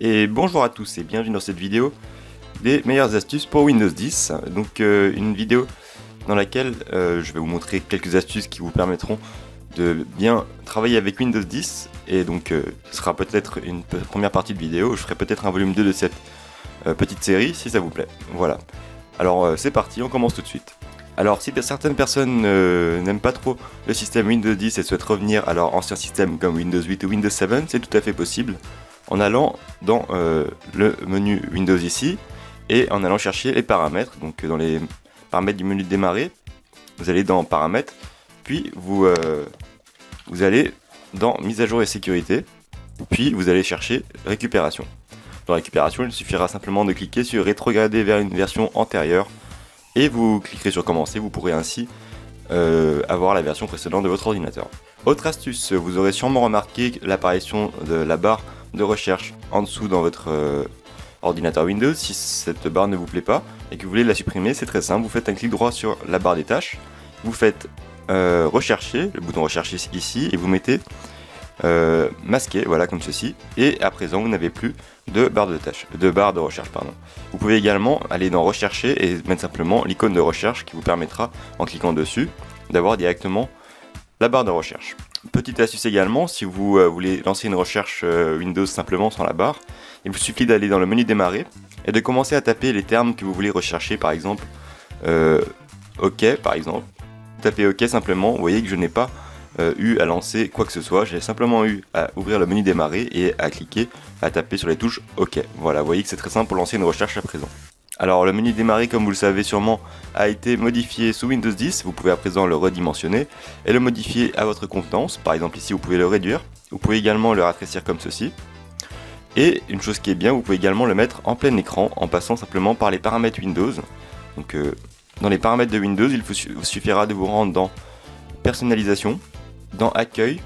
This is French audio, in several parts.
Et bonjour à tous et bienvenue dans cette vidéo des meilleures astuces pour Windows 10. Donc une vidéo dans laquelle je vais vous montrer quelques astuces qui vous permettront de bien travailler avec Windows 10. Et donc ce sera peut-être une première partie de vidéo, je ferai peut-être un volume 2 de cette petite série si ça vous plaît. Voilà, alors c'est parti, on commence tout de suite. Alors si certaines personnes n'aiment pas trop le système Windows 10 et souhaitent revenir à leur ancien système comme Windows 8 ou Windows 7, c'est tout à fait possible en allant dans le menu Windows ici et en allant chercher les paramètres. Donc dans les paramètres du menu de démarrer, vous allez dans paramètres, puis vous allez dans mise à jour et sécurité, puis vous allez chercher récupération. Dans récupération, il suffira simplement de cliquer sur rétrograder vers une version antérieure et vous cliquerez sur commencer, vous pourrez ainsi avoir la version précédente de votre ordinateur. Autre astuce, vous aurez sûrement remarqué l'apparition de la barre de recherche en dessous dans votre ordinateur Windows. Si cette barre ne vous plaît pas et que vous voulez la supprimer, c'est très simple, vous faites un clic droit sur la barre des tâches, vous faites rechercher, le bouton rechercher ici, et vous mettez masqué, voilà, comme ceci, et à présent vous n'avez plus de barre de recherche. Vous pouvez également aller dans rechercher et mettre simplement l'icône de recherche qui vous permettra, en cliquant dessus, d'avoir directement la barre de recherche. Petite astuce également, si vous voulez lancer une recherche Windows simplement sans la barre, il vous suffit d'aller dans le menu démarrer et de commencer à taper les termes que vous voulez rechercher, par exemple OK par exemple. Tapez OK simplement, vous voyez que je n'ai pas eu à lancer quoi que ce soit, j'ai simplement eu à ouvrir le menu démarrer et à cliquer, à taper sur les touches OK. Voilà, vous voyez que c'est très simple pour lancer une recherche à présent. Alors le menu démarrer, comme vous le savez sûrement, a été modifié sous Windows 10, vous pouvez à présent le redimensionner et le modifier à votre convenance. Par exemple ici vous pouvez le réduire, vous pouvez également le raccourcir comme ceci. Et une chose qui est bien, vous pouvez également le mettre en plein écran en passant simplement par les paramètres Windows. Donc dans les paramètres de Windows, il vous suffira de vous rendre dans personnalisation, dans accueil,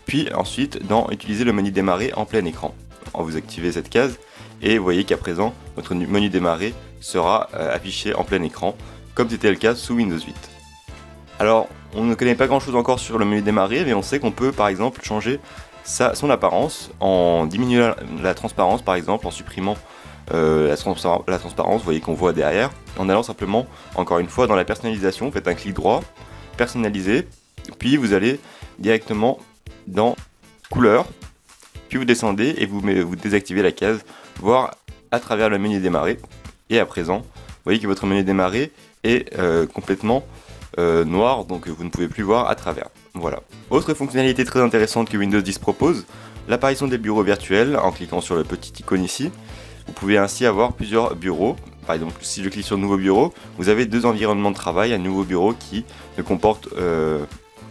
puis ensuite dans utiliser le menu démarrer en plein écran. Vous activez cette case et vous voyez qu'à présent votre menu démarrer sera affiché en plein écran comme c'était le cas sous Windows 8. Alors on ne connaît pas grand chose encore sur le menu démarrer, mais on sait qu'on peut par exemple changer son apparence en diminuant la transparence, par exemple en supprimant la transparence, vous voyez qu'on voit derrière, en allant simplement encore une fois dans la personnalisation, vous faites un clic droit, personnaliser, puis vous allez directement dans couleur, puis vous descendez et vous désactivez la case voir à travers le menu démarrer. Et à présent, vous voyez que votre menu démarrer est complètement noir, donc vous ne pouvez plus voir à travers. Voilà. Autre fonctionnalité très intéressante que Windows 10 propose, l'apparition des bureaux virtuels. En cliquant sur le petit icône ici, vous pouvez ainsi avoir plusieurs bureaux. Par exemple, si je clique sur nouveau bureau, vous avez deux environnements de travail, un nouveau bureau qui ne comporte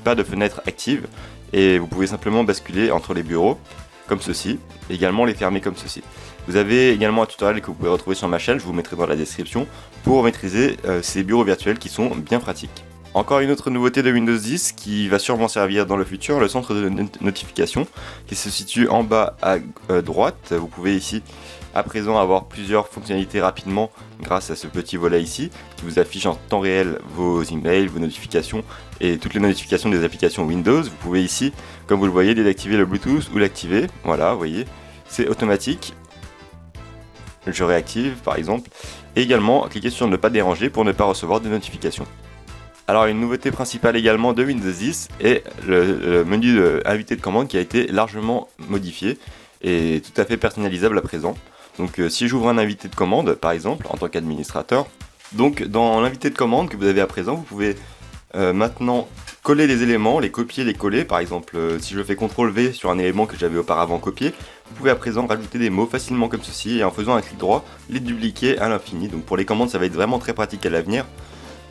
pas de fenêtre active, et vous pouvez simplement basculer entre les bureaux comme ceci, et également les fermer comme ceci. Vous avez également un tutoriel que vous pouvez retrouver sur ma chaîne, je vous mettrai dans la description, pour maîtriser ces bureaux virtuels qui sont bien pratiques. Encore une autre nouveauté de Windows 10 qui va sûrement servir dans le futur, le centre de notification qui se situe en bas à droite. Vous pouvez ici à présent avoir plusieurs fonctionnalités rapidement grâce à ce petit volet ici qui vous affiche en temps réel vos emails, vos notifications et toutes les notifications des applications Windows. Vous pouvez ici, comme vous le voyez, désactiver le Bluetooth ou l'activer. Voilà, vous voyez, c'est automatique. Je réactive par exemple, et également cliquer sur ne pas déranger pour ne pas recevoir de notifications. Alors une nouveauté principale également de Windows 10 est le menu invité de commande qui a été largement modifié et tout à fait personnalisable à présent. Donc si j'ouvre un invité de commande par exemple en tant qu'administrateur, donc dans l'invité de commande que vous avez à présent, vous pouvez maintenant coller les éléments, les copier, les coller. Par exemple si je fais CTRL V sur un élément que j'avais auparavant copié, vous pouvez à présent rajouter des mots facilement comme ceci et en faisant un clic droit les dupliquer à l'infini. Donc pour les commandes ça va être vraiment très pratique à l'avenir.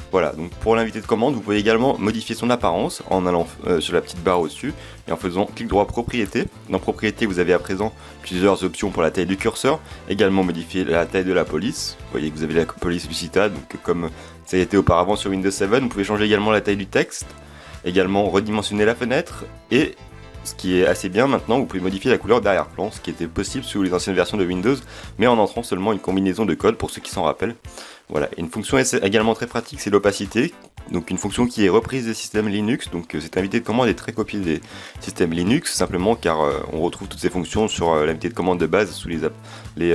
Voilà, donc pour l'invité de commande, vous pouvez également modifier son apparence en allant sur la petite barre au-dessus et en faisant clic droit propriété. Dans propriété, vous avez à présent plusieurs options pour la taille du curseur, également modifier la taille de la police. Vous voyez que vous avez la police Lucida, donc comme ça a été auparavant sur Windows 7, vous pouvez changer également la taille du texte, également redimensionner la fenêtre et ce qui est assez bien maintenant, vous pouvez modifier la couleur d'arrière-plan, ce qui était possible sous les anciennes versions de Windows, mais en entrant seulement une combinaison de codes pour ceux qui s'en rappellent. Voilà, une fonction également très pratique, c'est l'opacité, donc une fonction qui est reprise des systèmes Linux. Donc cette invité de commande est très copiée des systèmes Linux, simplement car on retrouve toutes ces fonctions sur l'invité de commande de base sous les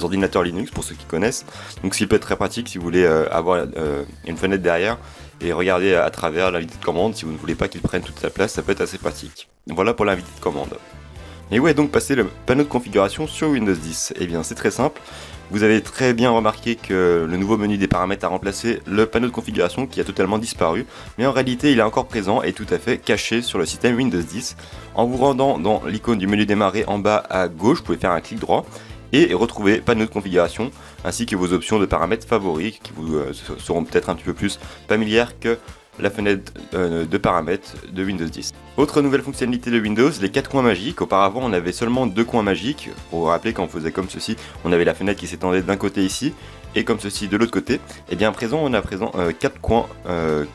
ordinateurs Linux, pour ceux qui connaissent. Donc ce qui peut être très pratique si vous voulez avoir une fenêtre derrière et regarder à travers l'invité de commande. Si vous ne voulez pas qu'il prenne toute sa place, ça peut être assez pratique. Voilà pour l'invité de commande. Et où est donc passé le panneau de configuration sur Windows 10 ? Eh bien c'est très simple. Vous avez très bien remarqué que le nouveau menu des paramètres a remplacé le panneau de configuration qui a totalement disparu, mais en réalité il est encore présent et tout à fait caché sur le système Windows 10. En vous rendant dans l'icône du menu démarrer en bas à gauche, vous pouvez faire un clic droit et retrouver panneau de configuration ainsi que vos options de paramètres favoris qui vous seront peut-être un petit peu plus familières que la fenêtre de paramètres de Windows 10. Autre nouvelle fonctionnalité de Windows, les 4 coins magiques. Auparavant on avait seulement 2 coins magiques. Pour vous rappeler, quand on faisait comme ceci, on avait la fenêtre qui s'étendait d'un côté ici et comme ceci de l'autre côté. Et bien à présent on a 4 coins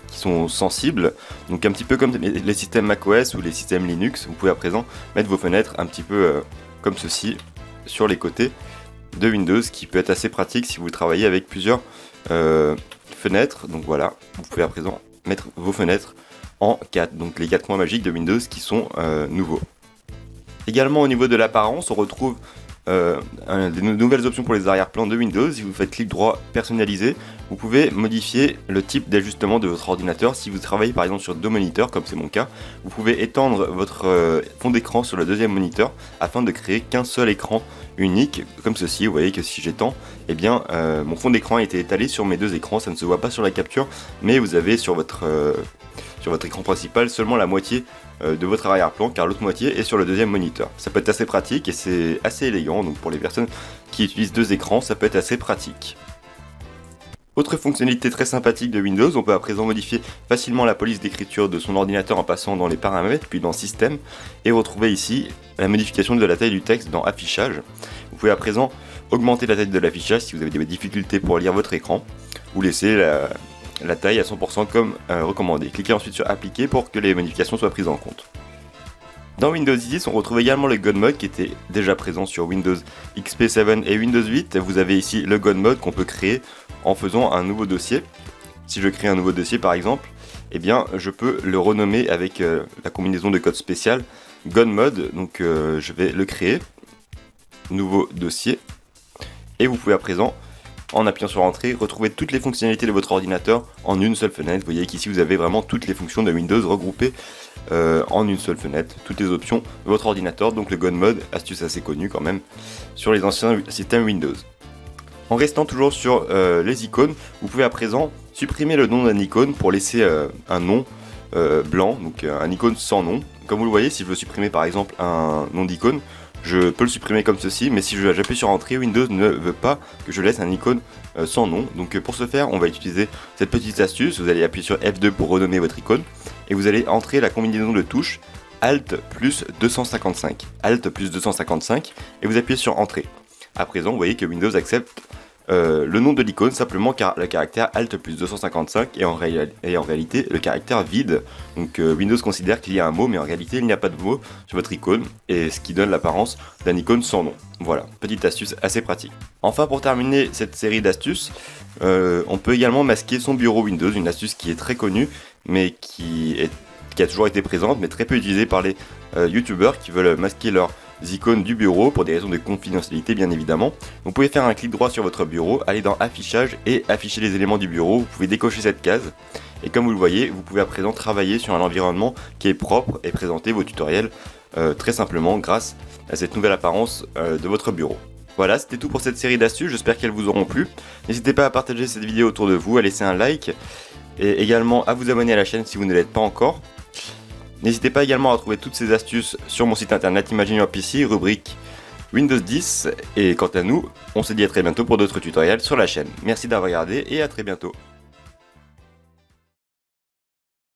qui sont sensibles. Donc un petit peu comme les systèmes macOS ou les systèmes Linux, vous pouvez à présent mettre vos fenêtres un petit peu comme ceci sur les côtés de Windows, qui peut être assez pratique si vous travaillez avec plusieurs fenêtres. Donc voilà, vous pouvez à présent mettre vos fenêtres en 4, donc les 4 coins magiques de Windows qui sont nouveaux. Également au niveau de l'apparence, on retrouve des nouvelles options pour les arrière-plans de Windows. Si vous faites clic droit personnalisé, vous pouvez modifier le type d'ajustement de votre ordinateur. Si vous travaillez par exemple sur 2 moniteurs, comme c'est mon cas, vous pouvez étendre votre fond d'écran sur le deuxième moniteur afin de créer qu'un seul écran unique, comme ceci. Vous voyez que si j'étends, eh bien mon fond d'écran a été étalé sur mes 2 écrans. Ça ne se voit pas sur la capture, mais vous avez sur votre écran principal seulement la moitié de votre arrière-plan, car l'autre moitié est sur le deuxième moniteur. Ça peut être assez pratique et c'est assez élégant, donc pour les personnes qui utilisent 2 écrans, ça peut être assez pratique. Autre fonctionnalité très sympathique de Windows, on peut à présent modifier facilement la police d'écriture de son ordinateur en passant dans les paramètres, puis dans Système, et retrouver ici la modification de la taille du texte dans Affichage. Vous pouvez à présent augmenter la taille de l'affichage si vous avez des difficultés pour lire votre écran, ou laisser la taille à 100% comme recommandé. Cliquez ensuite sur Appliquer pour que les modifications soient prises en compte. Dans Windows 10, on retrouve également le God Mode qui était déjà présent sur Windows XP 7 et Windows 8. Vous avez ici le God Mode qu'on peut créer en faisant un nouveau dossier. Si je crée un nouveau dossier par exemple, eh bien je peux le renommer avec la combinaison de code spécial God Mode. Donc je vais le créer, nouveau dossier, et vous pouvez à présent, en appuyant sur Entrée, retrouver toutes les fonctionnalités de votre ordinateur en une seule fenêtre. Vous voyez qu'ici vous avez vraiment toutes les fonctions de Windows regroupées en une seule fenêtre, toutes les options de votre ordinateur. Donc le God Mode, astuce assez connue quand même sur les anciens systèmes Windows. En restant toujours sur les icônes, vous pouvez à présent supprimer le nom d'un icône pour laisser un nom blanc, donc un icône sans nom. Comme vous le voyez, si je veux supprimer par exemple un nom d'icône, je peux le supprimer comme ceci, mais si j'appuie sur Entrée, Windows ne veut pas que je laisse un icône sans nom. Donc pour ce faire, on va utiliser cette petite astuce. Vous allez appuyer sur F2 pour renommer votre icône, et vous allez entrer la combinaison de touches Alt plus 255. Alt plus 255, et vous appuyez sur Entrée. À présent, vous voyez que Windows accepte le nom de l'icône simplement car le caractère Alt plus 255 est en réalité le caractère vide. Donc Windows considère qu'il y a un mot, mais en réalité il n'y a pas de mot sur votre icône, et ce qui donne l'apparence d'un icône sans nom. Voilà, petite astuce assez pratique. Enfin, pour terminer cette série d'astuces, on peut également masquer son bureau Windows, une astuce qui est très connue mais qui a toujours été présente mais très peu utilisée par les youtubeurs qui veulent masquer leurs icônes du bureau pour des raisons de confidentialité bien évidemment. Vous pouvez faire un clic droit sur votre bureau, aller dans Affichage et afficher les éléments du bureau. Vous pouvez décocher cette case et comme vous le voyez, vous pouvez à présent travailler sur un environnement qui est propre et présenter vos tutoriels très simplement grâce à cette nouvelle apparence de votre bureau. Voilà, c'était tout pour cette série d'astuces, j'espère qu'elles vous auront plu. N'hésitez pas à partager cette vidéo autour de vous, à laisser un like et également à vous abonner à la chaîne si vous ne l'êtes pas encore. N'hésitez pas également à trouver toutes ces astuces sur mon site internet Imagine Your PC, rubrique Windows 10. Et quant à nous, on se dit à très bientôt pour d'autres tutoriels sur la chaîne. Merci d'avoir regardé et à très bientôt.